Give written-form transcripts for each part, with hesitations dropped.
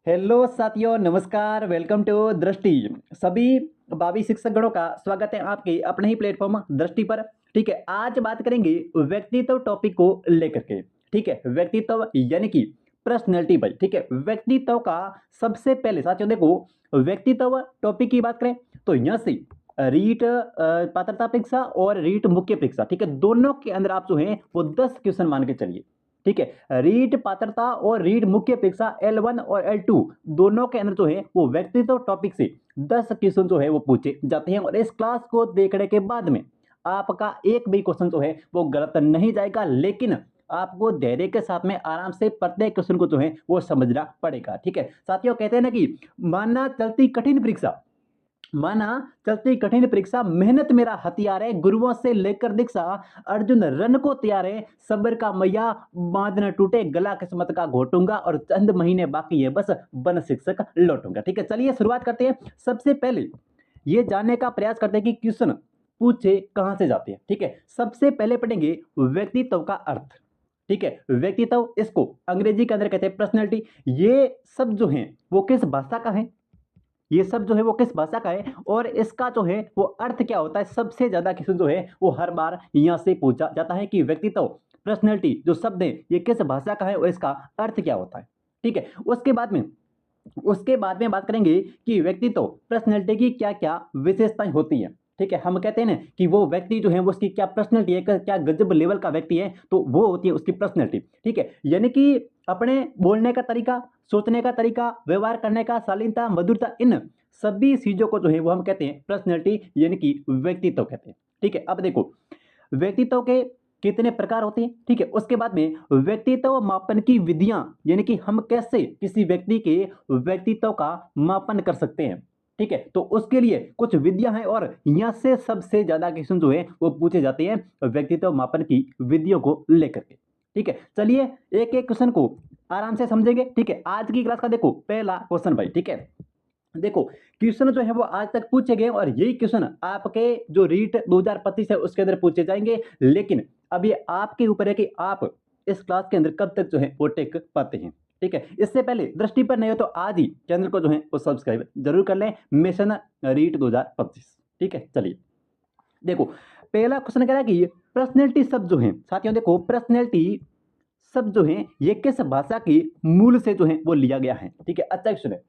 Hello साथियों, नमस्कार। Welcome to दृष्टि। सभी भावी शिक्षक गणों का स्वागत है आपके अपने ही प्लेटफॉर्म दृष्टि पर। ठीक है, आज बात करेंगे व्यक्तित्व टॉपिक को लेकर के। ठीक है, व्यक्तित्व यानी कि पर्सनैलिटी भाई। ठीक है, व्यक्तित्व का सबसे पहले साथियों देखो, व्यक्तित्व टॉपिक की बात करें तो यहाँ से रीट पात्रता परीक्षा और रीट मुख्य परीक्षा, ठीक है, दोनों के अंदर आप जो है वो 10 क्वेश्चन मान के चलिए। ठीक है, रीट पात्रता और रीट मुख्य परीक्षा L1 और L2 दोनों के अंदर जो है वो व्यक्तित्व टॉपिक से 10 क्वेश्चन जो है वो पूछे जाते हैं। और इस क्लास को देखने के बाद में आपका एक भी क्वेश्चन जो है वो गलत नहीं जाएगा, लेकिन आपको धैर्य के साथ में आराम से प्रत्येक क्वेश्चन को जो है वो समझना पड़ेगा। ठीक है साथियों, कहते हैं ना कि माना चलती कठिन परीक्षा, माना चलती कठिन परीक्षा, मेहनत मेरा हथियार है, गुरुओं से लेकर दीक्षा, अर्जुन रन को तैयार है, सब्र का मैया बांध न टूटे, गला किस्मत का घोटूंगा, और चंद महीने बाकी है बस बन शिक्षक लौटूंगा। ठीक है, चलिए शुरुआत करते हैं। सबसे पहले ये जानने का प्रयास करते हैं कि क्वेश्चन पूछे कहां से जाते हैं। ठीक है, सबसे पहले पढ़ेंगे व्यक्तित्व का अर्थ। ठीक है, व्यक्तित्व, इसको अंग्रेजी के अंदर कहते हैं पर्सनैलिटी। ये सब जो है वो किस भाषा का है, ये सब जो है वो किस भाषा का है, और इसका जो है वो अर्थ क्या होता है। सबसे ज्यादा क्वेश्चन जो है वो हर बार यहां से पूछा जाता है कि व्यक्तित्व, पर्सनैलिटी जो शब्द है ये किस भाषा का है और इसका अर्थ क्या होता है। ठीक है, उसके बाद में बात करेंगे कि व्यक्तित्व, पर्सनैलिटी की क्या क्या विशेषताएं होती हैं। ठीक है, हम कहते हैं ना कि वो व्यक्ति जो है वो उसकी क्या पर्सनैलिटी है, क्या गजब लेवल का व्यक्ति है, तो वो होती है उसकी पर्सनैलिटी। ठीक है, यानी कि अपने बोलने का तरीका, सोचने का तरीका, व्यवहार करने का शालीनता, मधुरता, इन सभी चीजों को जो है वो हम कहते हैं पर्सनैलिटी यानी कि व्यक्तित्व कहते हैं। ठीक है, अब देखो व्यक्तित्व के कितने प्रकार होते हैं। ठीक है, उसके बाद में व्यक्तित्व मापन की विधियां, यानी कि हम कैसे किसी व्यक्ति के व्यक्तित्व का मापन कर सकते हैं। ठीक है, तो उसके लिए कुछ विधियां हैं और यहाँ से सबसे ज्यादा क्वेश्चन जो है वो पूछे जाते हैं व्यक्तित्व मापन की विधियों को लेकर के। ठीक है, चलिए एक एक क्वेश्चन को आराम से समझेंगे। ठीक है, आज की क्लास का देखो पहला क्वेश्चन भाई। ठीक है, देखो क्वेश्चन जो है वो आज तक पूछे गए और यही क्वेश्चन आपके जो रीट 2025 है उसके अंदर पूछे जाएंगे, लेकिन अब ये आपके ऊपर है कि आप इस क्लास के अंदर कब तक जो है वो टेक पाते हैं। ठीक है, इससे पहले दृष्टि पर नहीं हो तो आज ही चैनल को जो है वो सब्सक्राइब जरूर कर लें, मिशन रीट 2025। ठीक है, चलिए देखो पहला क्वेश्चन कह रहा है कि पर्सनैलिटी शब्द जो है साथियों, देखो पर्सनैलिटी शब्द जो है ये किस भाषा की मूल से जो है वो लिया गया है। ठीक है, अच्छा क्वेश्चन है।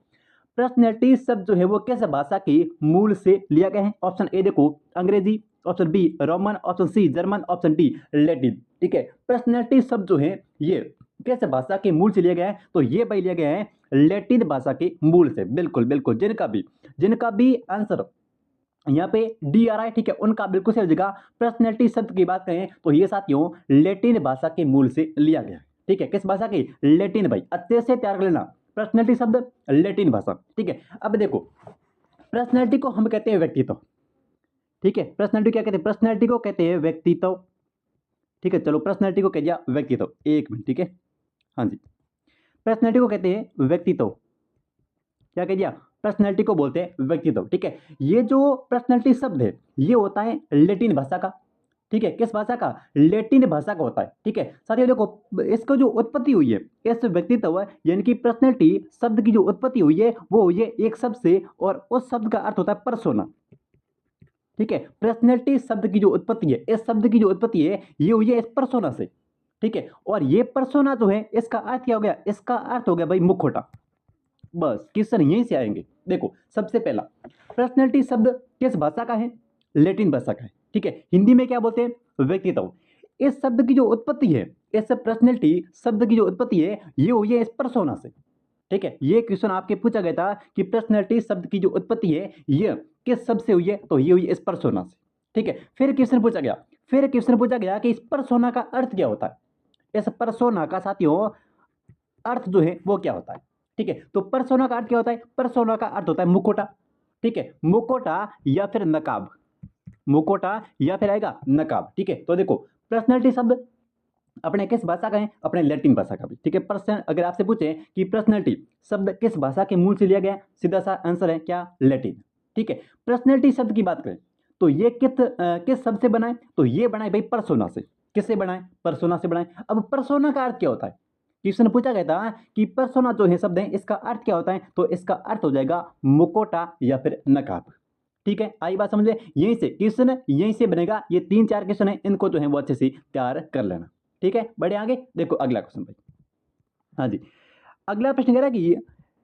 पर्सनैलिटी शब्द जो है वो किस भाषा की मूल से लिया गया है। ऑप्शन ए देखो अंग्रेजी, option B Roman, option C German, option D Latin. ठीक है, पर्सनैलिटी शब्द जो है ये किस भाषा के मूल से लिया गया है, तो ये भाई लिया गया है लैटिन भाषा के मूल से। बिल्कुल बिल्कुल, जिनका भी आंसर यहाँ पे डी आ रहा है, ठीक है, उनका बिल्कुल सही जगह। पर्सनैलिटी शब्द की बात करें तो ये साथियों लैटिन भाषा के मूल से लिया गया है। ठीक है, किस भाषा की, लैटिन भाई, अच्छे से तैयार कर लेना, पर्सनैलिटी शब्द लैटिन भाषा। ठीक है, अब देखो पर्सनैलिटी को हम कहते हैं व्यक्तित्व। ठीक है, पर्सनैलिटी क्या कहते हैं, पर्सनैलिटी को कहते हैं व्यक्तित्व। ठीक है, चलो पर्सनैलिटी को कह दिया व्यक्तित्व, एक मिनट। ठीक है, हाँ जी, पर्सनैलिटी को कहते हैं व्यक्तित्व, क्या कह दिया, पर्सनैलिटी को बोलते हैं व्यक्तित्व। ठीक है, ये जो पर्सनैलिटी शब्द है ये होता है लैटिन भाषा का। ठीक है, किस भाषा का, लैटिन भाषा का होता है। ठीक है साथियों, देखो इसको जो उत्पत्ति हुई है, इस व्यक्तित्व यानी कि पर्सनैलिटी शब्द की जो उत्पत्ति हुई है वो हुई है एक शब्द से, और उस शब्द का अर्थ होता है पर्सोना। ठीक है, पर्सनैलिटी शब्द की जो उत्पत्ति है, इस शब्द की जो उत्पत्ति है ये हुई है इस पर्सोना से। ठीक है, और ये पर्सोना जो है इसका अर्थ क्या हो गया, इसका अर्थ हो गया भाई मुखौटा। बस क्वेश्चन यहीं से आएंगे। देखो सबसे पहला, पर्सनैलिटी शब्द किस भाषा का है, लैटिन भाषा का है। ठीक है, हिंदी में क्या बोलते हैं, व्यक्तित्व। इस शब्द की जो उत्पत्ति है, इस पर्सनैलिटी शब्द की जो उत्पत्ति है ये हुई है इस पर्सोना से। ठीक है, ये क्वेश्चन आपके पूछा गया था कि पर्सनैलिटी शब्द की जो उत्पत्ति है ये किस शब्द से हुई है, तो ये हुई इस पर्सोना से। ठीक है, फिर क्वेश्चन पूछा गया कि इस पर्सोना का अर्थ क्या होता है। इस पर्सोना का साथियों अर्थ जो है वो क्या होता है। ठीक है, तो पर्सोना का अर्थ क्या होता है, पर्सोना का अर्थ होता है मुखौटा। ठीक है, मुखौटा या फिर नकाब, मुखौटा या फिर आएगा नकाब। ठीक है, तो देखो पर्सनैलिटी शब्द अपने किस भाषा का है, अपने लैटिन भाषा का भी। ठीक है, पर्सन अगर आपसे पूछे कि पर्सनैलिटी शब्द किस भाषा के मूल से लिया गया, सीधा सा आंसर है क्या, लैटिन। ठीक है, पर्सनैलिटी शब्द की बात करें तो ये किस शब्द से बनाए, तो ये बनाए भाई पर्सोना से। किससे बनाए, पर्सोना से बनाए। अब पर्सोना का अर्थ क्या होता है, क्वेश्चन पूछा गया था कि पर्सोना जो है शब्द है इसका अर्थ क्या होता है, तो इसका अर्थ हो जाएगा मुकोटा या फिर नकाब। ठीक है, आई बात समझ में? यहीं से क्वेश्चन यहीं से बनेगा। ये 3-4 क्वेश्चन है, इनको जो है वो अच्छे से तैयार कर लेना। ठीक है, बढ़े आगे। देखो अगला क्वेश्चन भाई। हाँ जी, अगला प्रश्न कह रहा है कि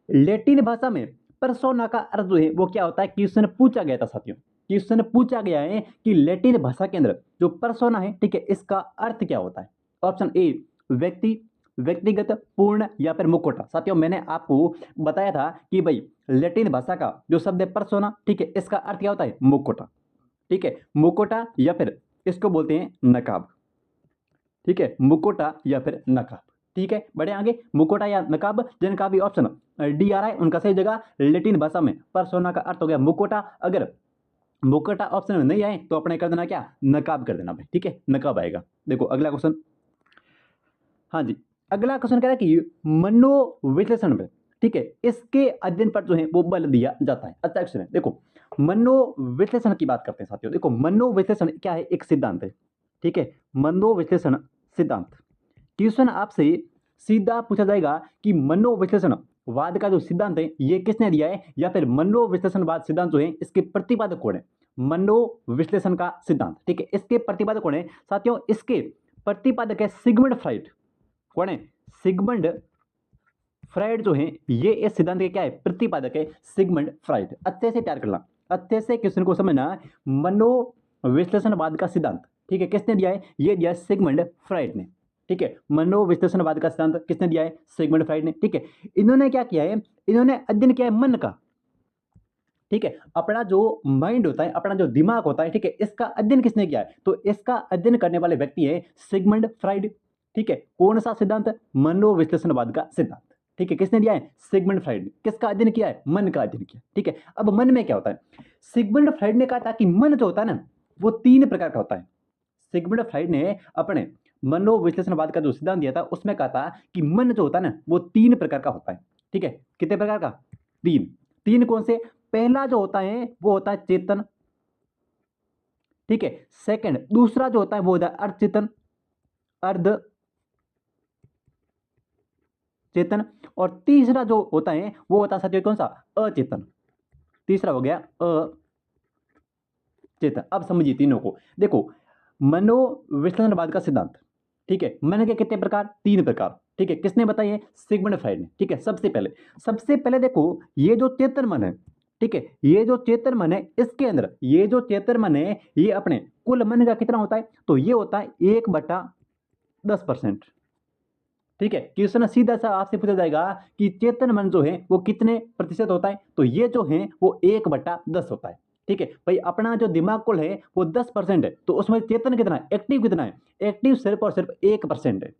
लैटिन भाषा में पर्सोना का अर्थ जो है वो क्या होता है। क्वेश्चन पूछा गया था साथियों, क्वेश्चन पूछा गया है कि लैटिन भाषा के अंदर जो पर्सोना है, ठीक है, इसका अर्थ क्या होता है। ऑप्शन ए व्यक्ति, व्यक्तिगत, पूर्ण या फिर मुखौटा। साथियों मैंने आपको बताया था कि भाई लैटिन भाषा का जो शब्द है पर्सोना, ठीक है, इसका अर्थ क्या होता है, मुखौटा। ठीक है, मुखौटा या फिर इसको बोलते हैं नकाब। ठीक है, मुखौटा या फिर नकाब। ठीक है, बढ़े आगे। मुखौटा या नकाब, जिनका भी ऑप्शन डी आ रहा है उनका सही जगह। लैटिन भाषा में पर्सोना का अर्थ हो गया मुखौटा। अगर मुखौटा ऑप्शन में नहीं आए तो अपने कर देना क्या, नकाब कर देना भाई। ठीक है, नकाब आएगा। देखो अगला क्वेश्चन। हाँ जी, अगला क्वेश्चन कह रहा है कि मनोविश्लेषण में, ठीक है, इसके अध्ययन पर जो है वो बल दिया जाता है। अच्छा क्वेश्चन है। देखो मनोविश्लेषण की बात करते हैं साथियों। देखो मनोविश्लेषण क्या है, एक सिद्धांत है। ठीक है, मनोविश्लेषण सिद्धांत। क्वेश्चन आपसे सीधा पूछा जाएगा कि मनोविश्लेषण वाद का जो सिद्धांत है ये किसने दिया है, या फिर मनोविश्लेषणवाद सिद्धांत जो है इसके प्रतिपादक कौन है। मनोविश्लेषण का सिद्धांत, ठीक है, इसके प्रतिपादक कौन है साथियों, इसके प्रतिपादक है सिगमंड फ्राइड। कौन है, सिगमंड फ्राइड जो है ये इस सिद्धांत के क्या है, प्रतिपादक है, सिगमंड फ्राइड। अच्छे से तैयार करना, अच्छे से क्वेश्चन को समझना। मनोविश्लेषणवाद का सिद्धांत, ठीक है, किसने दिया है, ये दिया है सिगमंड फ्राइड ने। ठीक है, मनोविश्लेषणवाद का सिद्धांत किसने दिया है, सिगमंड फ्राइड ने। ठीक है, इन्होंने क्या किया है, इन्होंने अध्ययन किया है मन का। ठीक है, अपना जो माइंड होता है, अपना जो दिमाग होता है, ठीक है, इसका अध्ययन किसने किया है, तो इसका अध्ययन करने वाले व्यक्ति है सिगमंड फ्राइड। ठीक है, कौन सा सिद्धांत, मनोविश्लेषणवाद का सिद्धांत। ठीक है, किसने दिया है, सिगमंड फ्राइड ने। किसका अध्ययन किया है, मन का अध्ययन किया। ठीक है, अब मन में क्या होता है, सिगमंड फ्राइड ने कहा था कि मन जो होता है ना वो 3 प्रकार का होता है। सिगमंड फ्राइड ने अपने मनोविश्लेषणवाद का जो सिद्धांत दिया था उसमें कहा था कि मन जो होता है ना वो 3 प्रकार का होता है। ठीक है, कितने प्रकार का, 3। 3 कौन से, पहला जो होता है वो होता है चेतन। ठीक है, सेकंड, दूसरा जो होता है वो होता है अर्धचेतन, अर्ध चेतन, और तीसरा जो होता है वो होता है साथियों कौन सा, अचेतन। तीसरा हो गया अचेतन। अब समझिए तीनों को। देखो मनोविश्लेषणवाद का सिद्धांत, ठीक है, मन के कितने प्रकार, 3 प्रकार। ठीक है, किसने बताइए, सिगमंड फ्राइड ने। ठीक है, सबसे पहले देखो ये जो चेतन मन है, ठीक है, ये जो चेतन मन है इसके अंदर ये जो चेतन मन है ये अपने कुल मन का कितना होता है, तो ये होता है 1/10%। ठीक है, क्वेश्चन सीधा सा आपसे पूछा जाएगा कि चेतन मन जो है वो कितने प्रतिशत होता है, तो ये जो है वो 1/10 होता है। ठीक है भाई, अपना जो दिमाग कुल है वो 10% है, तो उसमें चेतन कितना है, एक्टिव कितना है, एक्टिव सिर्फ और सिर्फ 1% है।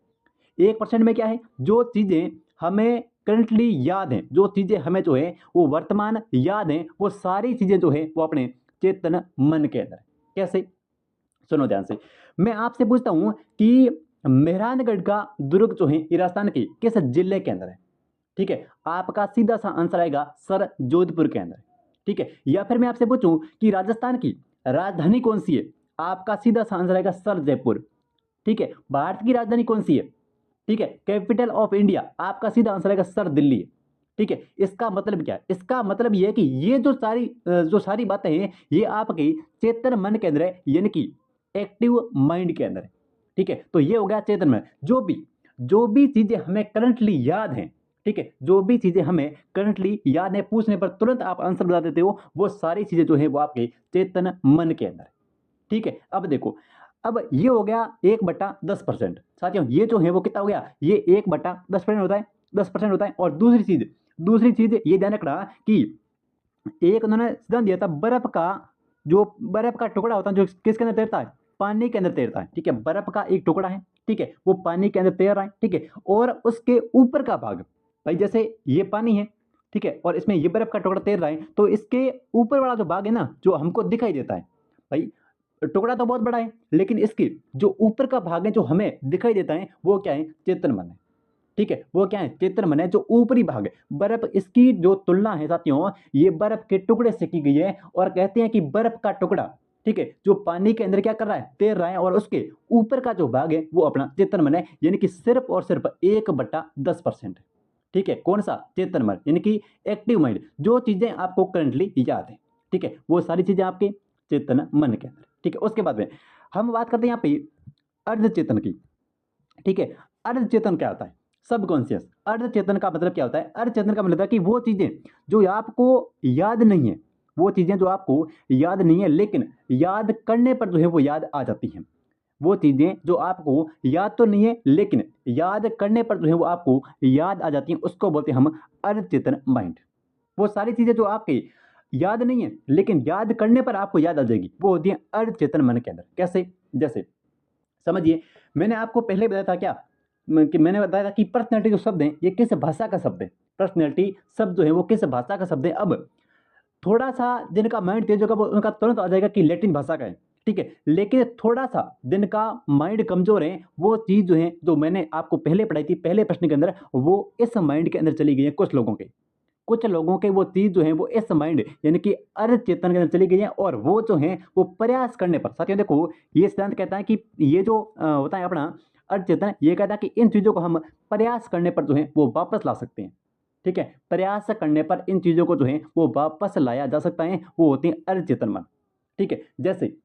1% में क्या है, जो चीजें हमें करंटली याद हैं, जो चीजें हमें जो है वो वर्तमान याद हैं, वो सारी चीजें जो है वो अपने चेतन मन के अंदर है। कैसे, सुनो ध्यान से। मैं आपसे पूछता हूं कि मेहरानगढ़ का दुर्ग जो है ये राजस्थान के किस जिले के अंदर है। ठीक है, आपका सीधा सा आंसर आएगा सर जोधपुर के अंदर। ठीक है, या फिर मैं आपसे पूछूं कि राजस्थान की राजधानी कौन सी है, आपका सीधा सा आंसर आएगा सर जयपुर। ठीक है, भारत की राजधानी कौन सी है, ठीक है, कैपिटल ऑफ इंडिया, आपका सीधा आंसर आएगा सर दिल्ली है। ठीक है, इसका मतलब क्या है, इसका मतलब ये है कि ये जो सारी बातें हैं ये आपके चेतन मन के अंदर है, यानी कि एक्टिव माइंड के अंदर है। ठीक है, तो ये हो गया चेतन मन। जो भी चीजें हमें करंटली याद हैं, ठीक है, जो भी चीजें हमें करंटली याद है, पूछने पर तुरंत आप आंसर बता देते हो, वो सारी चीजें जो है वो आपके चेतन मन के अंदर है। ठीक है, अब देखो, अब ये हो गया 1/10%। साथियों ये जो है वो कितना हो गया, ये 1/10% होता है, 10% होता है। और दूसरी चीज ये ध्यान रखना कि एक उन्होंने सिद्धांत दिया था, बर्फ का टुकड़ा होता है जो किसके अंदर तैरता है, पानी के अंदर तैरता है। ठीक है, बर्फ का एक टुकड़ा है, ठीक है, वो पानी के अंदर तैर रहा है। ठीक है, और उसके ऊपर का भाग, भाई जैसे ये पानी है, ठीक है, और इसमें ये बर्फ का टुकड़ा तैर रहा है, तो इसके ऊपर वाला जो भाग है ना जो हमको दिखाई देता है, भाई टुकड़ा तो बहुत बड़ा है, लेकिन इसके जो ऊपर का भाग है जो हमें दिखाई देता है वो क्या है, चेतन मन है। ठीक है, वो क्या है, चेतन मन है, जो ऊपरी भाग है। बर्फ, इसकी जो तुलना है साथियों ये बर्फ के टुकड़े से की गई है, और कहते हैं कि बर्फ का टुकड़ा ठीक है, जो पानी के अंदर क्या कर रहा है, तैर रहा है, और उसके ऊपर का जो भाग है वो अपना चेतन मन है, यानी कि सिर्फ और सिर्फ 1/10%। ठीक है, कौन सा, चेतन मन, यानी कि एक्टिव माइंड, जो चीजें आपको करंटली याद है, ठीक है, वो सारी चीजें आपके चेतन मन के अंदर। ठीक है, उसके बाद में हम बात करते हैं यहाँ पे अर्धचेतन की। ठीक है, अर्धचेतन क्या होता है, सबकॉन्शियस। अर्धचेतन का मतलब क्या होता है, अर्धचेतन का मतलब है कि वो चीजें जो आपको याद नहीं है, वो चीजें जो आपको याद नहीं है लेकिन याद करने पर जो है वो याद आ जाती हैं। वो चीजें जो आपको याद तो नहीं है लेकिन याद करने पर जो है वो आपको याद आ जाती हैं, उसको बोलते हैं हम अर्धचेतन माइंड। वो सारी चीजें जो आपके याद नहीं है लेकिन याद करने पर आपको याद आ जाएगी, वो होती है अर्धचेतन मन के अंदर। कैसे, जैसे समझिए, मैंने आपको पहले बताया था क्या, कि मैंने बताया था कि पर्सनैलिटी जो शब्द है ये किस भाषा का शब्द है, पर्सनैलिटी शब्द जो है वो किस भाषा का शब्द है। अब थोड़ा सा जिनका माइंड तेज होगा वो उनका तुरंत आ जाएगा कि लैटिन भाषा का है, ठीक है, लेकिन थोड़ा सा जिनका माइंड कमजोर है वो चीज जो है जो मैंने आपको पहले पढ़ाई थी पहले प्रश्न के अंदर, वो इस माइंड के अंदर चली गई है। कुछ लोगों के वो चीज जो है वो इस माइंड यानी कि अर्धचेतन के अंदर चली गई है, और वो जो है वो प्रयास करने पर, साथियों देखो ये सिद्धांत कहता है कि ये जो होता है अपना अर्धचेतन, ये कहता है कि इन चीजों को हम प्रयास करने पर जो है वो वापस ला सकते हैं। ठीक है, प्रयास करने पर इन चीजों को जो है वो वापस लाया जा सकता है, वो होते हैं अर्धचेतन मन। ठीक है, जैसे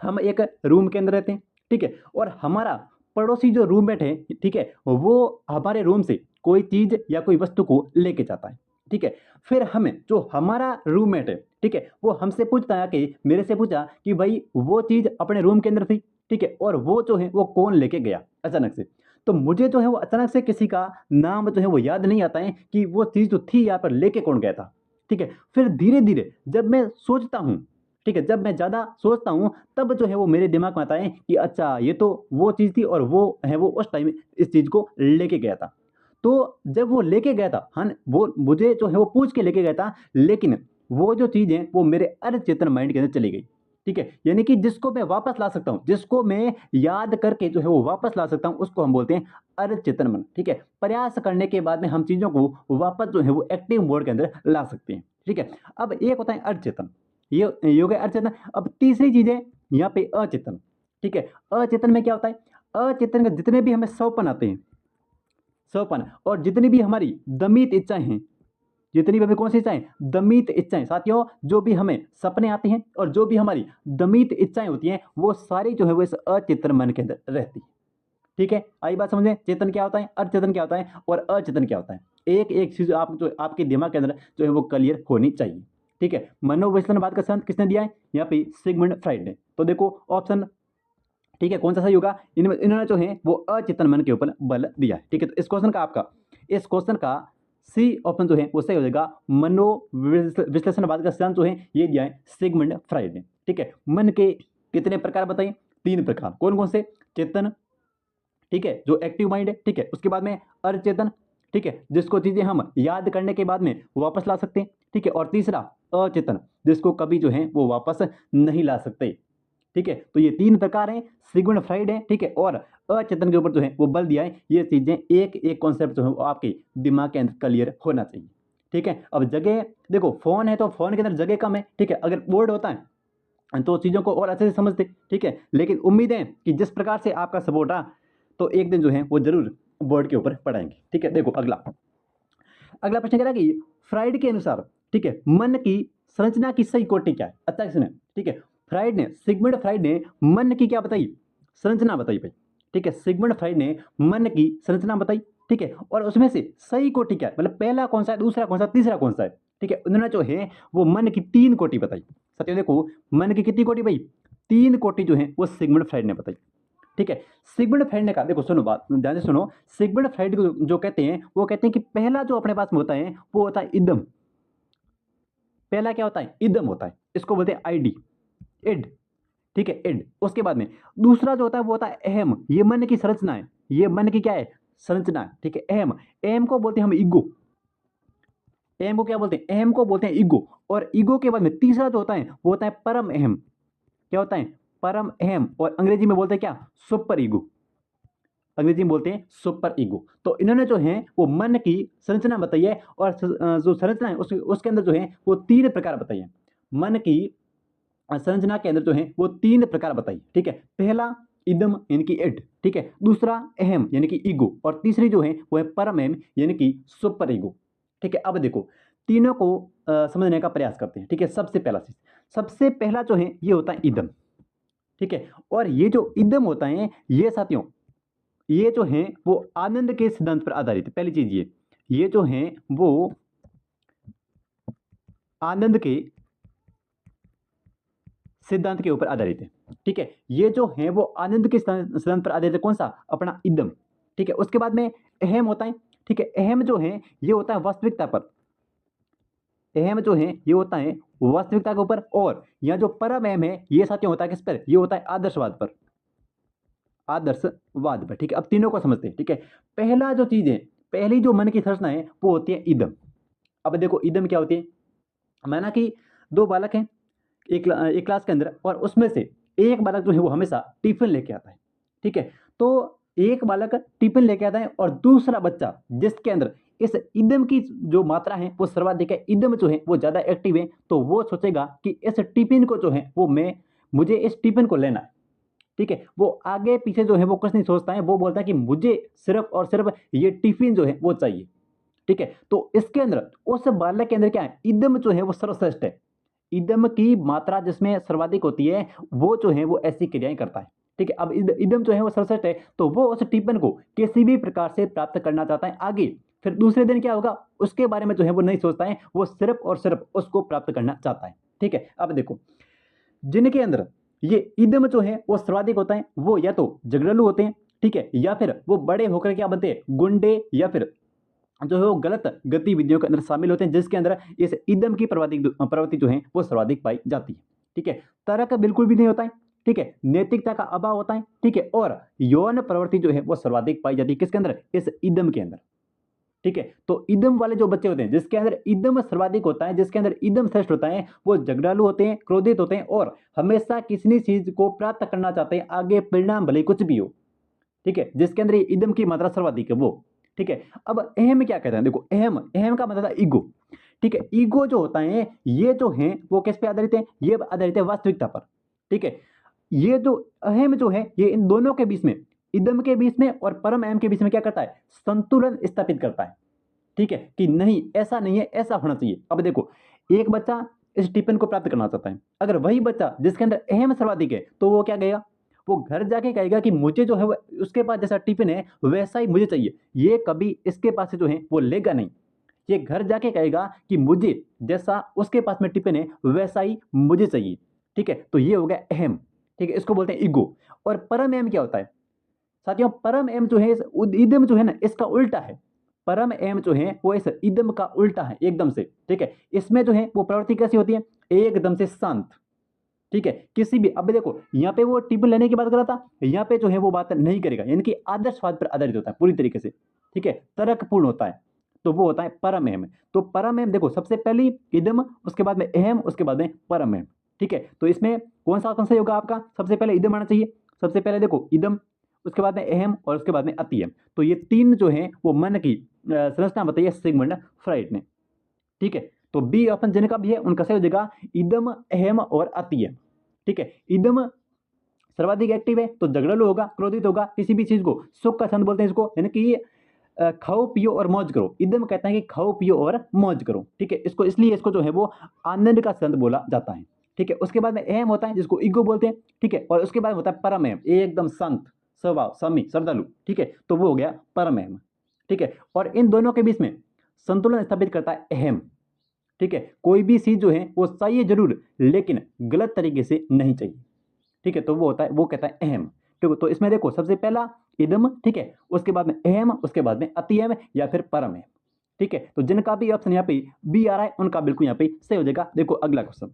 हम एक रूम के अंदर रहते हैं, ठीक है, और हमारा पड़ोसी जो रूममेट है, ठीक है, वो हमारे रूम से कोई चीज या कोई वस्तु को लेके जाता है। ठीक है, फिर हमें जो हमारा रूममेट है, ठीक है, वो हमसे पूछता है कि मेरे से पूछा कि भाई वो चीज अपने रूम के अंदर थी, ठीक है, और वो जो है वो कौन लेके गया अचानक से। तो मुझे जो है वो अचानक से किसी का नाम जो है वो याद नहीं आता है कि वो चीज जो थी यहाँ पर लेके कौन गया था। ठीक है, फिर धीरे धीरे जब मैं सोचता हूँ, ठीक है, जब मैं ज़्यादा सोचता हूँ तब जो है वो मेरे दिमाग में आता है कि अच्छा ये तो वो चीज़ थी और वो है वो उस टाइम इस चीज़ को लेके गया था। तो जब वो लेके गया था, हाँ, वो मुझे जो है वो पूछ के लेके गया था, लेकिन वो जो चीज़ है वो मेरे अचेतन माइंड के अंदर चली गई। ठीक है, यानी कि जिसको मैं वापस ला सकता हूँ, जिसको मैं याद करके जो है वो वापस ला सकता हूँ, उसको हम बोलते हैं अचेतन मन। ठीक है, प्रयास करने के बाद में हम चीज़ों को वापस जो है वो एक्टिव मोड के अंदर ला सकते हैं। ठीक है, अब एक होता है अचेतन, ये हो गया अचेतन। अब तीसरी चीज है यहाँ पे अचेतन। ठीक है, अचेतन में क्या होता है, अचेतन के जितने भी हमें सौपन आते हैं, सौपन, और जितनी भी हमारी दमित इच्छाएं हैं, जितनी भी हमें कौन सी इच्छाएं, दमित इच्छाएं, साथियों जो भी हमें सपने आते हैं और जो भी हमारी दमित इच्छाएं होती हैं वो सारी जो है वो इस अचेतन मन के अंदर रहती है। ठीक है, आई बात समझ में, चेतन क्या होता है, अर्धचेतन क्या होता है और अचेतन क्या होता है। एक एक चीज आप जो आपके दिमाग के अंदर जो है वो क्लियर होनी चाहिए। ठीक है, मनोविश्लेषणवाद का सिद्धांत किसने दिया है, यहाँ पे सिगमंड फ्राइड ने। तो देखो ऑप्शन, ठीक है, कौन सा सही होगा, इनमें इन्होंने जो है वो अचेतन मन के ऊपर बल दिया है। ठीक है, तो इस क्वेश्चन का सी ऑप्शन जो है वो सही हो जाएगा। मनोविश्लेषणवाद का सिद्धांत जो है ये दिया है सिगमंड फ्राइड ने। ठीक है, मन के कितने प्रकार बताइए, 3 प्रकार, कौन कौन से, चेतन, ठीक है, जो एक्टिव माइंड है, ठीक है, उसके बाद में अचेतन, ठीक है, जिसको चीजें हम याद करने के बाद में वापस ला सकते हैं, ठीक है, और तीसरा अचेतन, जिसको कभी जो है वो वापस नहीं ला सकते। ठीक है, तो ये 3 प्रकार हैं, सिगमंड फ्राइड है, ठीक है, और अचेतन के ऊपर जो है वो बल दिया है। ये चीजें एक एक कॉन्सेप्ट जो है वो आपके दिमाग के अंदर क्लियर होना चाहिए। ठीक है, अब जगह देखो, फोन है तो फोन के अंदर जगह कम है, ठीक है, अगर बोर्ड होता है तो चीजों को और अच्छे से समझते। ठीक है, लेकिन उम्मीद है कि जिस प्रकार से आपका सपोर्ट रहा तो एक दिन जो है वो जरूर बोर्ड के ऊपर पढ़ाएंगे। ठीक है, देखो अगला प्रश्न कह रहा है कि फ्राइड के अनुसार, ठीक है, मन की संरचना की सही कोटि क्या है। अच्छा सुने, ठीक है, सिगमंड फ्राइड ने मन की क्या बताई, संरचना बताई भाई। ठीक है, सिगमंड फ्राइड ने मन की संरचना बताई, ठीक है, और उसमें से सही कोटि क्या है, मतलब पहला कौन सा है, दूसरा कौन सा, तीसरा कौन सा है। ठीक है, उन्होंने जो है वो मन की 3 कोटि बताई। सत्य देखो, मन की कितनी कोटि भाई, 3 कोटि जो है वो सिगमंड फ्राइड ने बताई। ठीक है, सिगमंड फ्राइड ने कहा, देखो सुनो बात ध्यान से सुनो, सिगमंड फ्राइड को जो कहते हैं वो कहते हैं कि पहला जो अपने पास में होता है वो होता है इदम। पहला क्या होता है, इदम होता है, इसको बोलते हैं आईडी, इड। ठीक है, इड। उसके बाद में दूसरा जो होता है वो होता है अहम, ये मन की संरचना है, ये मन की क्या है, संरचना है। ठीक है, अहम, अहम को बोलते हैं हम ईगो, अहम को क्या बोलते हैं, अहम को बोलते हैं ईगो। और ईगो के बाद में तीसरा जो होता है वो होता है परम अहम। क्या होता है, परम अहम, और अंग्रेजी में बोलते हैं क्या, सुपर ईगो, अंग्रेजी में बोलते हैं सुपर ईगो। तो इन्होंने जो है वो मन की संरचना बताई है, और जो संरचना है उसके अंदर जो है वो 3 प्रकार बताई है। मन की संरचना के अंदर जो है वो 3 प्रकार बताइए। ठीक है, पहला इदम यानी कि इड, ठीक है, दूसरा अहम यानी कि ईगो, और तीसरी जो है वो है परम अहम यानी कि सुपर ईगो। ठीक है, अब देखो तीनों को समझने का प्रयास करते हैं। ठीक है, सबसे पहला जो है ये होता है इदम। ठीक है, और ये जो इदम होता है ये साथियों, ये जो है वो आनंद के सिद्धांत पर आधारित है। पहली चीज ये जो है वो आनंद के सिद्धांत के ऊपर आधारित है। ठीक है, ये जो है वो आनंद के सिद्धांत पर आधारित है। कौन सा? अपना इदम। ठीक है, उसके बाद में अहम होता है। ठीक है, अहम जो है ये होता है वास्तविकता पर, अहम जो है ये होता है वास्तविकता के ऊपर, और यह जो परम अहम है ये साथियों होता है किस पर? ये होता है आदर्शवाद पर, आदर्शवाद पर। ठीक है, अब तीनों को समझते हैं। ठीक है, पहला जो चीज है, पहली जो मन की संरचना है वो होती है इदम। अब देखो इदम क्या होती है। माना कि दो बालक हैं एक क्लास के अंदर, और उसमें से एक बालक जो है वो हमेशा टिफिन लेके आता है। ठीक है, तो एक बालक टिफिन लेके आता है और दूसरा बच्चा जिसके अंदर इस इदम की जो मात्रा है वो सर्वाधिक है, इदम जो है वो ज्यादा एक्टिव है, तो वो सोचेगा कि इस टिफिन को जो है वो मुझे इस टिफिन को लेना है। ठीक है, वो आगे पीछे जो है वो कुछ नहीं सोचता है, वो बोलता है कि मुझे सिर्फ और सिर्फ ये टिफिन जो है वो चाहिए। ठीक है, तो इसके अंदर उस बालक के अंदर क्या है? इदम जो है वो सर्वश्रेष्ठ है। इदम की मात्रा जिसमें सर्वाधिक होती है वो जो है वो ऐसी क्रियाएं करता है। ठीक है, अब इदम जो है वो सर्वश्रेष्ठ है, तो वो उस टिप्पण को किसी भी प्रकार से प्राप्त करना चाहता है आगे। फिर दूसरे दिन क्या होगा उसके बारे में जो है वो नहीं सोचता है, वो सिर्फ और सिर्फ उसको प्राप्त करना चाहता है। ठीक है, अब देखो जिनके अंदर ये इदम जो है वो सर्वाधिक होता है वो या तो झगड़ालू होते हैं। ठीक है, या फिर वो बड़े होकर क्या बनते हैं? गुंडे, या फिर जो है वो गलत गतिविधियों के अंदर शामिल होते हैं, जिसके अंदर इस इदम की प्रवृत्ति जो है वो सर्वाधिक पाई जाती है। ठीक है, तर्क बिल्कुल भी नहीं होता है। ठीक है, नैतिकता का अभाव होता है। ठीक है, और यौन प्रवृत्ति जो है वो सर्वाधिक पाई जाती है किसके अंदर? इस इदम के अंदर। ठीक है, तो इदम वाले जो बच्चे होते हैं जिसके अंदर इदम सर्वाधिक होता है, जिसके अंदर इदम श्रेष्ठ होता है, वो झगड़ालू होते हैं, क्रोधित होते हैं, और हमेशा किसी चीज को प्राप्त करना चाहते हैं आगे, परिणाम भले कुछ भी हो। ठीक है, जिसके अंदर ये इदम की मात्रा सर्वाधिक है वो। ठीक है, अब अहम क्या कहते हैं? देखो अहम, अहम का मतलब ईगो। ठीक है, ईगो जो होता है ये जो है वो किस पे आधारित है? ये आधारित है वास्तविकता पर। ठीक है, ये जो अहम जो है ये इन दोनों के बीच में, इदम के बीच में और परम अहम के बीच में क्या करता है? संतुलन स्थापित करता है। ठीक है, कि नहीं ऐसा नहीं है, ऐसा होना चाहिए। अब देखो एक बच्चा इस टिफिन को प्राप्त करना चाहता है, अगर वही बच्चा जिसके अंदर अहम सर्वाधिक है तो वो क्या कहेगा? वो घर जाके कहेगा कि मुझे जो है वो उसके पास जैसा टिफिन है वैसा ही मुझे चाहिए, ये कभी इसके पास से जो है वो लेगा नहीं। ये घर जाके कहेगा कि मुझे जैसा उसके पास में टिफिन है वैसा ही मुझे चाहिए। ठीक है, तो ये हो गया अहम। ठीक है, इसको बोलते हैं ईगो। और परम अहम क्या होता है साथियों? परम एम जो है इदम जो है ना इसका उल्टा है। परम एम जो है वो इस इदम का उल्टा है एकदम से। ठीक है, इसमें जो है वो प्रवृत्ति कैसी होती है? एकदम से शांत। ठीक है, किसी भी, अब देखो यहाँ पे वो टिप्पणी लेने की बात कर रहा था, यहाँ पे जो है वो बात नहीं करेगा, यानी कि आदर्शवाद पर आधारित होता है पूरी तरीके से। ठीक है, तर्कपूर्ण होता है, तो वो होता है परम एम। तो परम एम देखो सबसे पहली इदम, उसके बाद में अहम, उसके बाद में परम एम। ठीक है, तो इसमें कौन सा होगा आपका? सबसे पहले इदम आना चाहिए। सबसे पहले देखो इदम, उसके बाद में अहम, और उसके बाद में अतियम। तो ये तीन जो है वो मन की संरचना बताइए सिगमंड फ्राइड ने। ठीक है, तो बी ऑप्शन जिनका भी है उनका सही हो जाएगा इदम, अहम और अतियम। ठीक है, इदम सर्वाधिक एक्टिव है तो झगड़ालू होगा, क्रोधित होगा, किसी भी चीज को सुख का छंद बोलते हैं इसको, यानी कि खाओ पियो और मौज करो। इदम कहता है कि खाओ पियो और मौज करो। ठीक है, इसको इसलिए इसको जो है वो आनंद का छंद बोला जाता है। ठीक है, उसके बाद में अहम होता है जिसको ईगो बोलते हैं। ठीक है, और उसके बाद होता है परम अहम, एकदम शांत स्वभाव, समी, श्रद्धालु। ठीक है, तो वो हो गया परम अहम। ठीक है, और इन दोनों के बीच में संतुलन स्थापित करता है अहम। ठीक है, कोई भी चीज जो है वो चाहिए जरूर लेकिन गलत तरीके से नहीं चाहिए। ठीक है, तो वो होता है, वो कहता है अहम। ठीक है, तो इसमें देखो सबसे पहला इदम, ठीक है, उसके बाद में अहम, उसके बाद में अतियम या फिर परम अहम। ठीक है, तो जिनका भी ऑप्शन यहाँ पे बी आ रहा है उनका बिल्कुल यहाँ पे सही हो जाएगा। देखो अगला क्वेश्चन,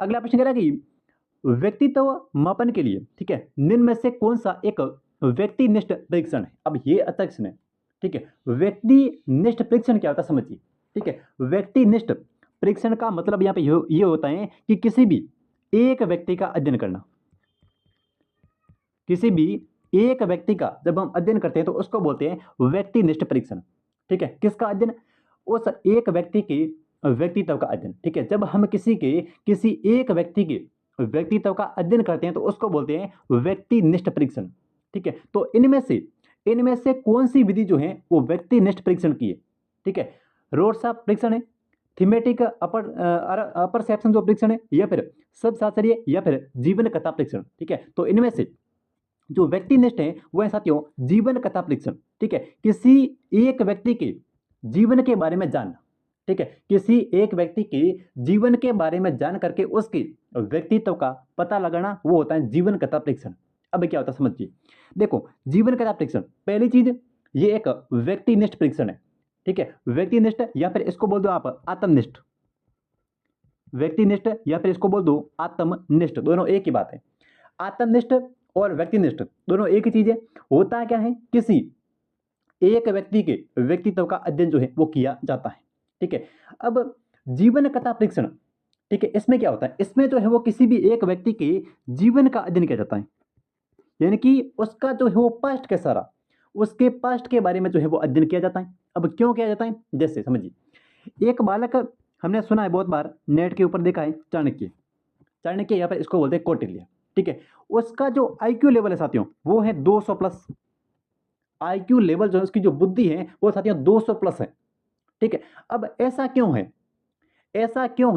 अगला प्रश्न कह रहा है कि व्यक्तित्व मापन के लिए, ठीक है, निम्न में से कौन सा एक व्यक्तिनिष्ठ परीक्षण है? अब ये अच्छा क्वेश्चन है। ठीक है, व्यक्तिनिष्ठ परीक्षण क्या होता है समझिए। ठीक है, व्यक्तिनिष्ठ परीक्षण का मतलब यहाँ पे ये होता है कि किसी भी एक व्यक्ति का अध्ययन करना। किसी भी एक व्यक्ति का जब हम अध्ययन करते हैं तो उसको बोलते हैं व्यक्तिनिष्ठ परीक्षण। ठीक है, किसका अध्ययन? उस एक व्यक्ति की व्यक्तित्व का अध्ययन। ठीक है, जब हम किसी एक व्यक्ति के व्यक्तित्व का अध्ययन करते हैं तो उसको बोलते हैं व्यक्तिनिष्ठ परीक्षण। ठीक है, तो इनमें से कौन सी विधि जो है वो व्यक्तिनिष्ठ परीक्षण की है? ठीक है, रोड्सा परीक्षण है, थीमेटिक अपरसेप्शन जो परीक्षण है, या फिर सब शास्त्रीय, या फिर जीवन कथा परीक्षण। ठीक है, तो इनमें से जो व्यक्तिनिष्ठ है वो है साथियों जीवन कथा परीक्षण। ठीक है, किसी एक व्यक्ति के जीवन के बारे में जानना। ठीक है, किसी एक व्यक्ति के जीवन के बारे में जान करके उसके व्यक्तित्व का पता लगाना, वो होता है जीवन कथा परीक्षण। अब क्या होता है समझिए। देखो, जीवन कथा परीक्षण, पहली चीज ये एक व्यक्तिनिष्ठ परीक्षण है। ठीक है, व्यक्तिनिष्ठ, या फिर इसको बोल दो आप आत्मनिष्ठ। व्यक्तिनिष्ठ या फिर इसको बोल दो आत्मनिष्ठ, दोनों एक ही बात है। आत्मनिष्ठ और व्यक्तिनिष्ठ दोनों एक ही चीज है। होता क्या है, किसी एक व्यक्ति के व्यक्तित्व का अध्ययन जो है वो किया जाता है। ठीक है, अब जीवन कथा परीक्षण, ठीक है, इसमें क्या होता है, इसमें जो है वो किसी भी एक व्यक्ति के जीवन का अध्ययन किया जाता है, यानी कि उसका जो है वो पास्ट कैसा रहा, उसके पास्ट के बारे में जो है वो अध्ययन किया जाता है। अब क्यों किया जाता है, जैसे समझिए, एक बालक, हमने सुना है बहुत बार, नेट के ऊपर देखा है, चाणक्य या फिर इसको बोलते हैं कौटिल्य। ठीक है, उसका जो आईक्यू लेवल है साथियों वो है 200 प्लस। आईक्यू लेवल जो है, उसकी जो बुद्धि है वो साथियों 200 प्लस है। ठीक है, अब ऐसा क्यों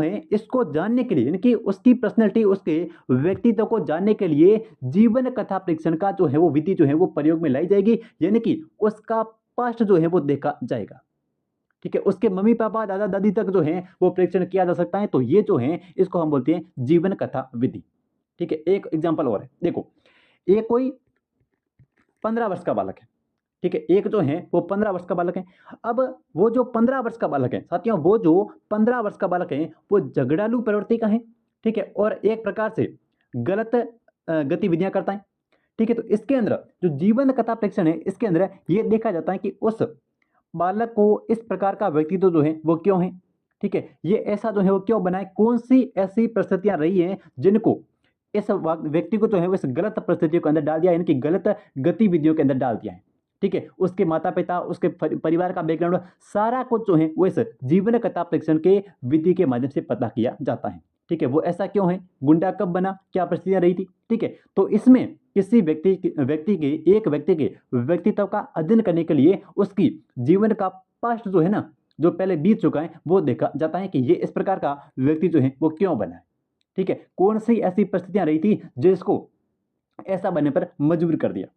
है, इसको जानने के लिए, यानी कि उसकी पर्सनैलिटी, उसके व्यक्तित्व को जानने के लिए जीवन कथा परीक्षण का जो है वो विधि जो है वो प्रयोग में लाई जाएगी, यानी कि उसका पास्ट जो है वो देखा जाएगा। ठीक है, उसके मम्मी पापा दादा दादी तक जो है वो परीक्षण किया जा सकता है। तो ये जो है इसको हम बोलते हैं जीवन कथा विधि। ठीक है, एक एग्जाम्पल और है, देखो, एक कोई 15 वर्ष का बालक है। ठीक है, एक जो है वो 15 वर्ष का बालक है। अब वो जो 15 वर्ष का बालक है साथियों, वो जो 15 वर्ष का बालक है वो झगड़ालू प्रवृत्ति का है। ठीक है, और एक प्रकार से गलत गतिविधियां करता है। ठीक है, तो इसके अंदर जो जीवन कथा परीक्षण है, इसके अंदर ये देखा जाता है कि उस बालक को इस प्रकार का व्यक्तित्व जो है वो क्यों है। ठीक है, ये ऐसा जो है वो क्यों बनाए, कौन सी ऐसी परिस्थितियां रही हैं जिनको इस व्यक्ति को जो है वो इस गलत परिस्थितियों के अंदर डाल दिया, यानी कि गलत गतिविधियों के अंदर डाल दिया है। ठीक है, उसके माता पिता, उसके परिवार का बैकग्राउंड, सारा कुछ जो है वो इस जीवन कथा परीक्षण के विधि के माध्यम से पता किया जाता है। ठीक है, वो ऐसा क्यों है, गुंडा कब बना, क्या परिस्थितियां रही थी। ठीक है, तो इसमें किसी एक व्यक्ति के व्यक्तित्व का अध्ययन करने के लिए उसकी जीवन का पास्ट जो है ना, जो पहले बीत चुका है, वो देखा जाता है कि ये इस प्रकार का व्यक्ति जो है वो क्यों बना है। ठीक है, कौन सी ऐसी परिस्थितियां रही थी जिसको ऐसा बनने पर मजबूर कर दिया।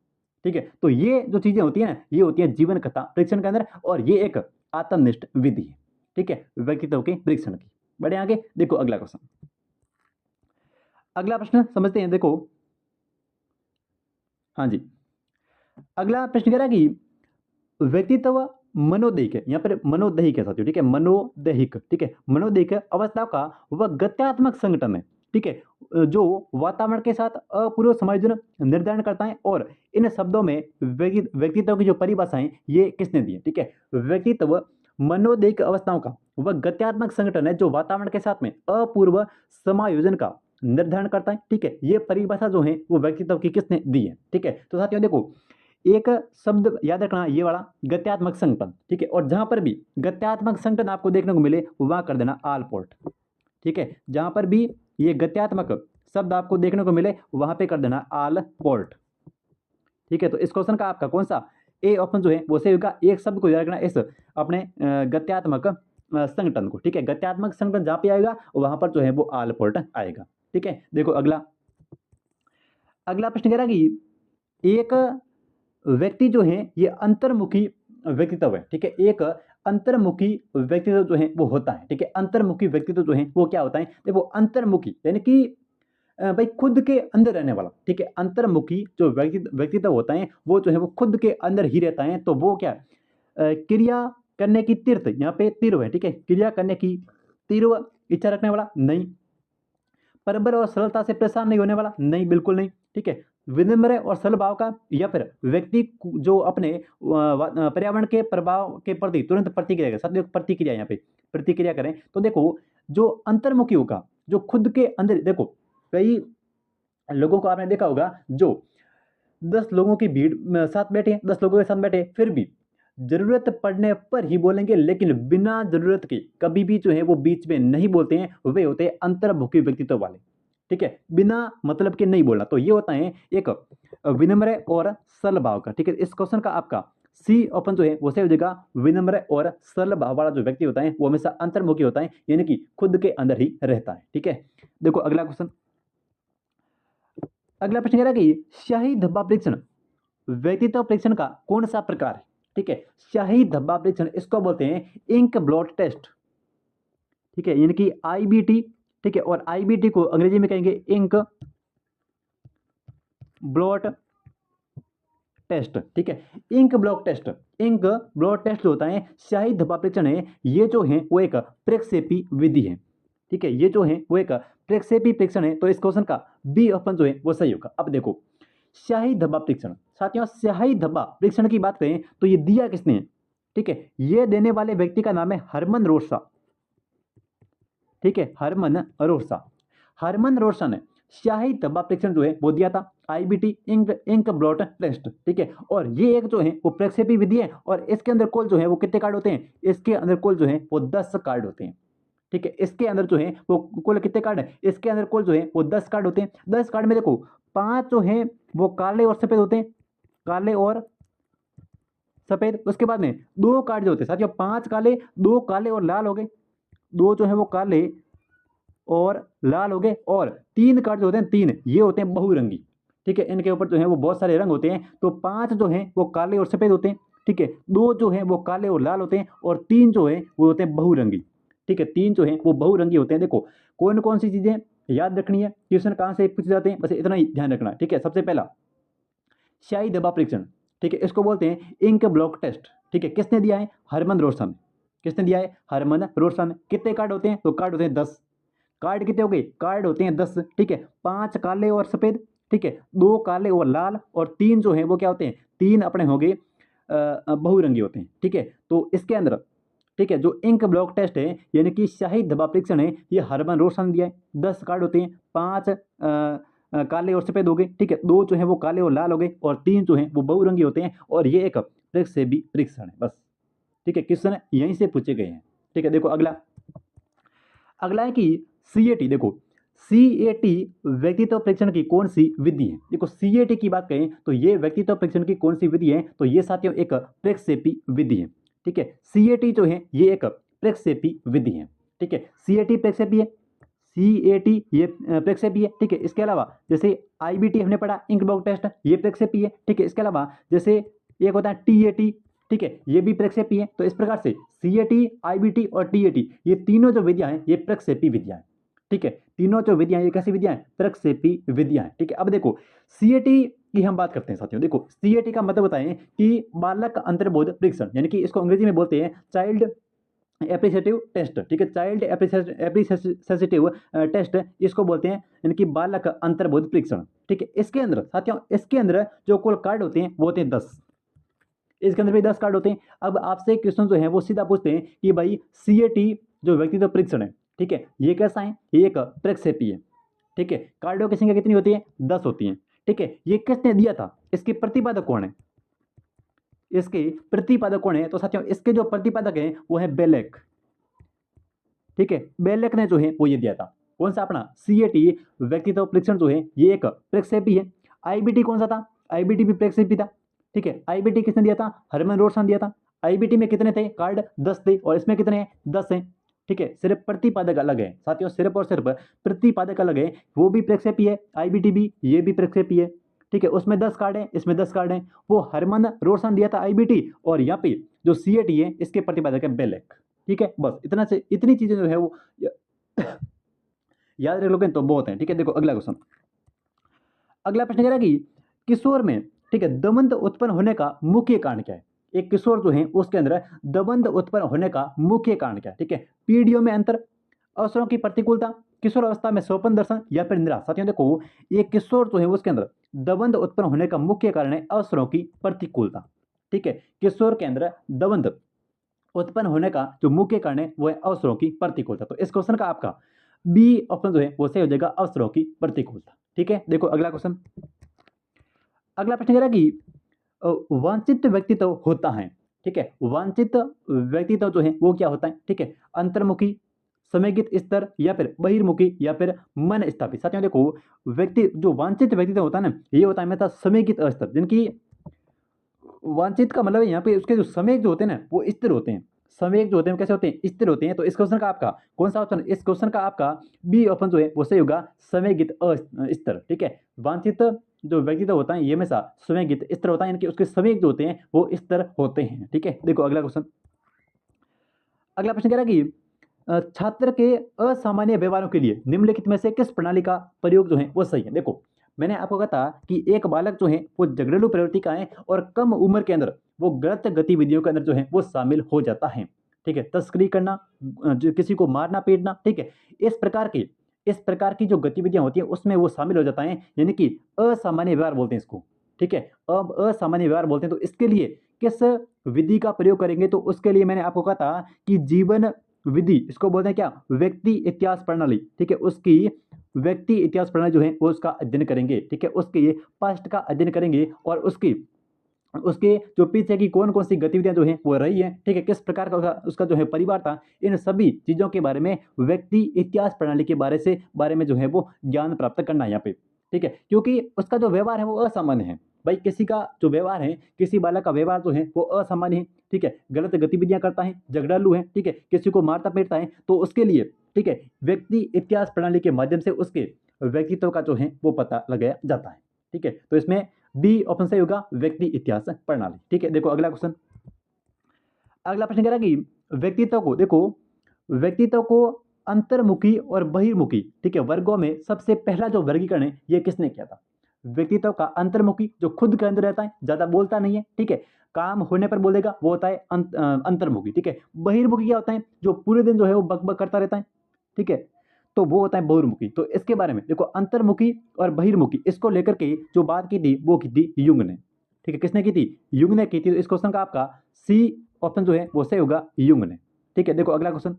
ठीक है, तो ये जो चीजें होती है ना, ये होती है जीवन कथा परीक्षण के अंदर, और ये एक आत्मनिष्ठ विधि है। ठीक है, व्यक्तित्व के परीक्षण की। बढ़े आगे, देखो अगला क्वेश्चन, अगला प्रश्न समझते हैं। देखो, हाँ जी, अगला प्रश्न कह रहा है कि व्यक्तित्व मनोदैहिक है, यहाँ पर मनोदैहिक है साथियों। ठीक है, मनोदैहिक, ठीक है, मनोदैहिक अवस्था का वह गत्यात्मक संगठन है। ठीक है, जो वातावरण के साथ अपूर्व समायोजन निर्धारण करता है। और इन शब्दों में व्यक्तित्व की जो परिभाषाएं ये किसने दी है। ठीक है, व्यक्तित्व मनोदैहिक अवस्थाओं का वह गत्यात्मक संगठन है जो वातावरण के साथ में अपूर्व समायोजन का निर्धारण करता है। ठीक है, ये परिभाषा जो है वो व्यक्तित्व की किसने दी है। ठीक है, तो साथियों देखो, एक शब्द याद रखना, ये वाला गत्यात्मक संगठन। ठीक है, और जहां पर भी गत्यात्मक संगठन आपको देखने को मिले वहां कर देना आल पोर्ट। ठीक है, जहां पर भी ये गत्यात्मक शब्द आपको देखने को मिले वहां पे कर देना आल पोर्ट। ठीक है, तो इस क्वेश्चन का आपका कौन सा ए ऑप्शन जो है वो सही होगा। एक शब्द को याद रखना, इस अपने गत्यात्मक संगठन को। ठीक है, गत्यात्मक संगठन जहां पे आएगा वहां पर जो है वो आल पोर्ट आएगा। ठीक है, देखो अगला प्रश्न कह रहा है कि एक व्यक्ति जो है ये अंतर्मुखी व्यक्तित्व है। ठीक है, एक अंतर्मुखी व्यक्तित्व जो है वो होता है। ठीक है, अंतर्मुखी व्यक्तित्व जो है वो क्या होता है, देखो अंतर्मुखी यानी कि भाई खुद के अंदर रहने वाला। ठीक है, अंतर्मुखी जो व्यक्तित्व होता है वो जो है वो खुद के अंदर ही रहता है। तो वो क्या क्रिया करने की तीर्थ, यहाँ पे तीर्व है। ठीक है, क्रिया करने की तीव्र इच्छा रखने वाला नहीं, प्रबल और सरलता से परेशान नहीं होने वाला नहीं, बिल्कुल नहीं। ठीक है, विनम्र और सरल भाव का, या फिर व्यक्ति जो अपने पर्यावरण के प्रभाव के प्रति तुरंत प्रतिक्रिया करें। साथ प्रतिक्रिया, यहाँ पे प्रतिक्रिया करें। तो देखो, जो अंतर्मुखी होगा, जो खुद के अंदर, देखो कई लोगों को आपने देखा होगा जो 10 लोगों की भीड़ साथ बैठे, 10 लोगों के साथ बैठे, फिर भी जरूरत पड़ने पर ही बोलेंगे, लेकिन बिना जरूरत के कभी भी जो है वो बीच में नहीं बोलते हैं, वे होते हैं अंतर्मुखी व्यक्तित्व वाले। ठीक है, बिना मतलब के नहीं बोलना, तो ये होता है एक विनम्र और सरल भाव का। ठीक है, इस क्वेश्चन का आपका सी ऑप्शन जो है वो सही हो जाएगा। विनम्र और सरल भाव वाला जो व्यक्ति होता है वो हमेशा अंतर्मुखी होता है, यानी कि खुद के अंदर ही रहता है। ठीक है, देखो अगला क्वेश्चन। अगला प्रश्न कह रहा है कि शाही धब्बा परीक्षण व्यक्तित्व परीक्षण का कौन सा प्रकार है। ठीक है, शाही धब्बा परीक्षण इसको बोलते हैं इंक ब्लॉट टेस्ट। ठीक है, यानी कि आईबीटी। ठीक है, और आईबीटी को अंग्रेजी में कहेंगे इंक ब्लॉट टेस्ट। ठीक है, ink block test, ink blot test जो होता है शाही धब्बा परीक्षण है, ये जो है वो एक प्रक्षेपी विधि है। ठीक है, ये जो है वो एक प्रक्षेपी परीक्षण है, तो इस क्वेश्चन का बी ऑप्शन जो है वो सही होगा। अब देखो शाही धब्बा परीक्षण, साथियों शाही धब्बा परीक्षण की बात करें तो ये दिया किसने है। ठीक है, ये देने वाले व्यक्ति का नाम है हरमन रोसा। ठीक है, हरमन रोसा। हरमन रोसा ने शाही धब्बा परीक्षण जो है वो दिया था, आईबीटी इंक ब्लॉट टेस्ट। ठीक है, और ये एक जो है वो प्रक्षेपी विधि है, और इसके अंदर कुल जो है वो कितने कार्ड होते हैं, इसके अंदर कुल जो है वो 10 कार्ड होते हैं। ठीक है, इसके अंदर जो है वो कुल कितने कार्ड है, इसके अंदर कुल जो है वो 10 कार्ड होते हैं। 10 कार्ड में देखो 5 जो है वो काले और सफेद होते हैं, काले और सफेद। उसके बाद में 2 कार्ड जो होते हैं साथियों 5 काले, 2 काले और लाल हो गए, 2 जो है वो काले और लाल हो गए, और 3 कार्ड जो होते हैं 3 ये होते हैं बहुरंगी। ठीक है, इनके ऊपर जो है वो बहुत सारे रंग होते हैं, तो 5 जो है वो काले और सफेद होते हैं। ठीक है, 2 जो है वो काले और लाल होते हैं, और 3 जो है वो होते हैं बहुरंगी। ठीक है, 3 जो है वो बहुरंगी होते हैं। देखो कौन कौन सी चीजें याद रखनी है, क्वेश्चन कहाँ से पूछे जाते हैं, बस इतना ही ध्यान रखना है। ठीक है, सबसे पहला शाही धब्बा परीक्षण। ठीक है, इसको बोलते हैं इंक ब्लॉक टेस्ट। ठीक है, किसने दिया है, हरमन रोशन। किसने दिया है, हरमन रोशन। कितने कार्ड होते हैं, तो कार्ड होते हैं 10। कार्ड कितने हो गए, कार्ड होते हैं 10। ठीक है, 5 काले और सफेद। ठीक है, 2 काले और लाल, और 3 जो है वो क्या होते हैं, 3 अपने हो गए बहुरंगी होते हैं। ठीक है, तो इसके अंदर ठीक है जो इंक ब्लॉक टेस्ट है यानी कि शाही धब्बा परीक्षण है, ये हरमन रोशन दिया है। 10 कार्ड होते हैं, 5 काले और सफेद हो गए। ठीक है, 2 जो है वो काले और लाल हो गए, और 3 जो है वो बहुरंगी होते हैं, और ये एक प्रक्षेपी परीक्षण है बस। ठीक है, क्वेश्चन यहीं से पूछे गए हैं। ठीक है, देखो अगला। अगला है कि सीएटी। देखो सीएटी व्यक्तित्व परीक्षण की कौन सी विधि है। देखो सीएटी की बात करें तो ये व्यक्तित्व परीक्षण की कौन सी विधि है, तो ये साथियों एक प्रक्षेपी विधि है। ठीक है, सीएटी जो है ये एक प्रक्षेपी विधि है। ठीक है, सीएटी प्रक्षेपी है, सीएटी ये प्रक्षेपी है। ठीक है, इसके अलावा जैसे आईबीटी हमने पढ़ा इंक ब्लॉक टेस्ट, ये प्रक्षेपी है। ठीक है, इसके अलावा जैसे एक होता है टीएटी। ठीक है, ये भी प्रक्षेपी है। तो इस प्रकार से सीएटी, आईबीटी और टीएटी ये तीनों जो विधियां हैं ये प्रक्षेपी विधियां हैं। ठीक है, तीनों जो विधियां ये कैसी विधियां हैं, प्रक्षेपी विधियां हैं। ठीक है, अब देखो सीएटी की हम बात करते हैं साथियों। देखो सीएटी का मतलब बताएं कि बालक अंतर्बोध परीक्षण, यानी कि इसको अंग्रेजी में बोलते हैं चाइल्ड एप्रिसिएटिव टेस्ट। ठीक है, चाइल्ड एप्रिसिएटिव टेस्ट इसको बोलते हैं, यानी कि बालक अंतर्बोध परीक्षण। ठीक है, इसके अंदर साथियों इसके अंदर जो कुल कार्ड होते हैं वो होते हैं 10। इसके अंदर भी 10 कार्ड होते हैं। अब आपसे क्वेश्चन जो है वो सीधा पूछते हैं कि भाई सीएटी जो व्यक्तित्व परीक्षण है, ठीक है, ये कैसा है, ये एक प्रक्षेपी है। ठीक है, कार्डों की संख्या कितनी होती है, 10 होती है। ठीक है, ये किसने दिया था, इसके प्रतिपादक कौन है, इसके प्रतिपादक कौन है, तो साथियों इसके जो प्रतिपादक हैं वो है बेलेक। ठीक है, बेलेक ने जो है वो ये दिया था, कौन सा अपना सीएटी व्यक्तित्व परीक्षण जो है ये एक प्रक्षेपी है। आईबीटी कौन सा था, आईबीटी भी प्रक्षेपी था। ठीक है, आईबीटी किसने दिया था, हरमन रोशन दिया था। आईबीटी में कितने थे कार्ड, 10 थे, और इसमें कितने हैं, 10 हैं। ठीक है, सिर्फ प्रतिपादक अलग है साथियों, सिर्फ और सिर्फ प्रतिपादक अलग है, वो भी प्रक्षेपी है, आईबीटी भी, ये भी प्रक्षेपी है। ठीक है, उसमें 10 कार्ड है, इसमें 10 कार्ड है। वो हरमन रोशन दिया था आईबीटी, और यहाँ पे जो सीएटी है इसके प्रतिपादक है बेलेक। ठीक है, बस इतना से इतनी चीजें जो है वो याद रख लोगे तो बहुत है। ठीक है, देखो अगला क्वेश्चन। अगला प्रश्न कह रहा है कि किशोर में ठीक है दबंध उत्पन्न होने का मुख्य कारण क्या है। एक किशोर जो है उसके अंदर दबंध उत्पन्न होने का मुख्य कारण क्या है। ठीक है, पीढ़ियों में अंतर, अवसरों की प्रतिकूलता, किशोर अवस्था में सोपन दर्शन, या फिर निराश। साथियों देखो ये किशोर जो है उसके अंदर दबंध उत्पन्न होने का मुख्य कारण है अवसरों की प्रतिकूलता। ठीक है, किशोर के अंदर दबंध उत्पन्न होने का जो मुख्य कारण है वो है अवसरों की प्रतिकूलता। तो इस क्वेश्चन का आपका बी ऑप्शन जो है वो सही हो जाएगा, अवसरों की प्रतिकूलता। ठीक है, देखो अगला क्वेश्चन। अगला प्रश्न कह रहा है कि वांछित व्यक्तित्व होता है ठीक है। वांछित व्यक्तित्व जो है वो क्या होता है, ठीक है, अंतर्मुखी, समेकित स्तर या फिर बहिर्मुखी या फिर मन स्थापित। साथियों देखो, व्यक्ति जो वांछित व्यक्तित्व होता है ना, ये होता है हमेशा समेकित स्तर, जिनकी वांछित का मतलब है यहाँ पे उसके जो समय जो होते हैं ना वो स्थिर होते हैं। समय जो होते हैं वो कैसे होते हैं, स्थिर होते हैं। तो इस क्वेश्चन का आपका कौन सा ऑप्शन, इस क्वेश्चन का आपका बी ऑप्शन जो है वो सही होगा, समेकित स्तर। ठीक है, वांछित जो व्यक्तित्व होता है ये हमेशा समेकित स्तर होता है, यानी कि उसके समय जो होते हैं वो स्तर होते हैं। ठीक है, देखो अगला क्वेश्चन। अगला प्रश्न कह रहा है कि छात्र के असामान्य व्यवहारों के लिए निम्नलिखित में से किस प्रणाली का प्रयोग जो है वो सही है। देखो मैंने आपको कहा था कि एक बालक जो है वो झगड़ालू प्रवृत्ति का है और कम उम्र के अंदर वो गलत गतिविधियों के अंदर जो है वो शामिल हो जाता है। ठीक है, तस्करी करना, जो किसी को मारना पीटना, ठीक है, इस प्रकार की जो गतिविधियां होती हैं उसमें वो शामिल हो जाता है, यानी कि असामान्य व्यवहार बोलते हैं इसको। ठीक है, अब असामान्य व्यवहार बोलते हैं। तो इसके लिए किस विधि का प्रयोग करेंगे, तो उसके लिए मैंने आपको कहा था कि जीवन विधि, इसको बोलते हैं क्या, व्यक्ति इतिहास प्रणाली। ठीक है, उसकी व्यक्ति इतिहास प्रणाली जो है वो उसका अध्ययन करेंगे। ठीक है, उसके पास्ट का अध्ययन करेंगे और उसकी उसके जो पीछे की कौन कौन सी गतिविधियां जो हैं वो रही है, ठीक है, किस प्रकार का उसका जो है परिवार था, इन सभी चीज़ों के बारे में व्यक्ति इतिहास प्रणाली के बारे में जो है वो ज्ञान प्राप्त करना है यहाँ पे। ठीक है, क्योंकि उसका जो व्यवहार है वो असामान्य है। भाई किसी का जो व्यवहार है, किसी बालक का व्यवहार जो है वो असामान्य है। ठीक है, गलत गतिविधियां करता है, झगड़ालू है, ठीक है, किसी को मारता पीटता है, तो उसके लिए ठीक है व्यक्ति इतिहास प्रणाली के माध्यम से उसके व्यक्तित्व का जो है वो पता लगाया जाता है। ठीक है, तो इसमें बी ऑप्शन सही होगा, व्यक्ति इतिहास प्रणाली। ठीक है, देखो अगला क्वेश्चन। अगला प्रश्न कह रहा है कि व्यक्तित्व को अंतर्मुखी और बहिर्मुखी, ठीक है, वर्गों में सबसे पहला जो वर्गीकरण है ये किसने किया था। व्यक्तित्व का अंतर्मुखी जो खुद के अंदर रहता है, ज्यादा बोलता नहीं है, ठीक है, काम होने पर बोलेगा, वो होता है अंतर्मुखी। ठीक है, बहिर्मुखी क्या होता है, जो पूरे दिन जो है वो बकबक करता रहता है, ठीक है, तो वो होता है बहिर्मुखी। तो इसके बारे में देखो, अंतर्मुखी और बहिर्मुखी, इसको लेकर के जो बात की थी वो की थी युंग ने। ठीक है, किसने की थी, युंग ने की थी। तो इस क्वेश्चन का आपका सी ऑप्शन जो है वो सही होगा, युंग ने। ठीक है, देखो अगला क्वेश्चन।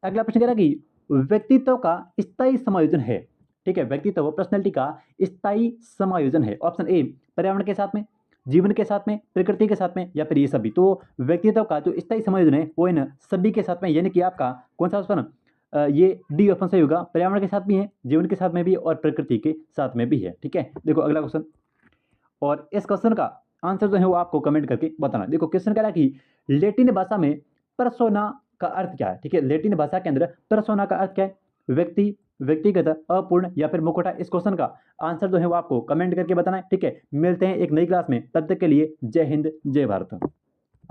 अगला प्रश्न कह रहा है कि व्यक्तित्व का स्थायी समायोजन है। ठीक है, व्यक्तित्व पर्सनैलिटी का स्थायी समायोजन है। ऑप्शन ए पर्यावरण के साथ में, जीवन के साथ में, प्रकृति के साथ में, या फिर ये सभी। तो व्यक्तित्व का जो स्थायी समायोजन है वो इन सभी के साथ में, यानी कि आपका कौन सा ऑप्शन, ये डी ऑप्शन सही होगा, पर्यावरण के साथ भी है, जीवन के साथ में भी और प्रकृति के साथ में भी है। ठीक है, देखो अगला क्वेश्चन। और इस क्वेश्चन का आंसर जो है वो आपको कमेंट करके बताना। देखो क्वेश्चन कह रहा है कि लेटिन भाषा में परसोना का अर्थ क्या है। ठीक है, लेटिन भाषा के अंदर परसोना का अर्थ क्या है, व्यक्ति, व्यक्तिगत, अपूर्ण या फिर मुखौटा। इस क्वेश्चन का आंसर जो है वो आपको कमेंट करके बताना है। ठीक है, मिलते हैं एक नई क्लास में, तब तक के लिए जय हिंद जय भारत।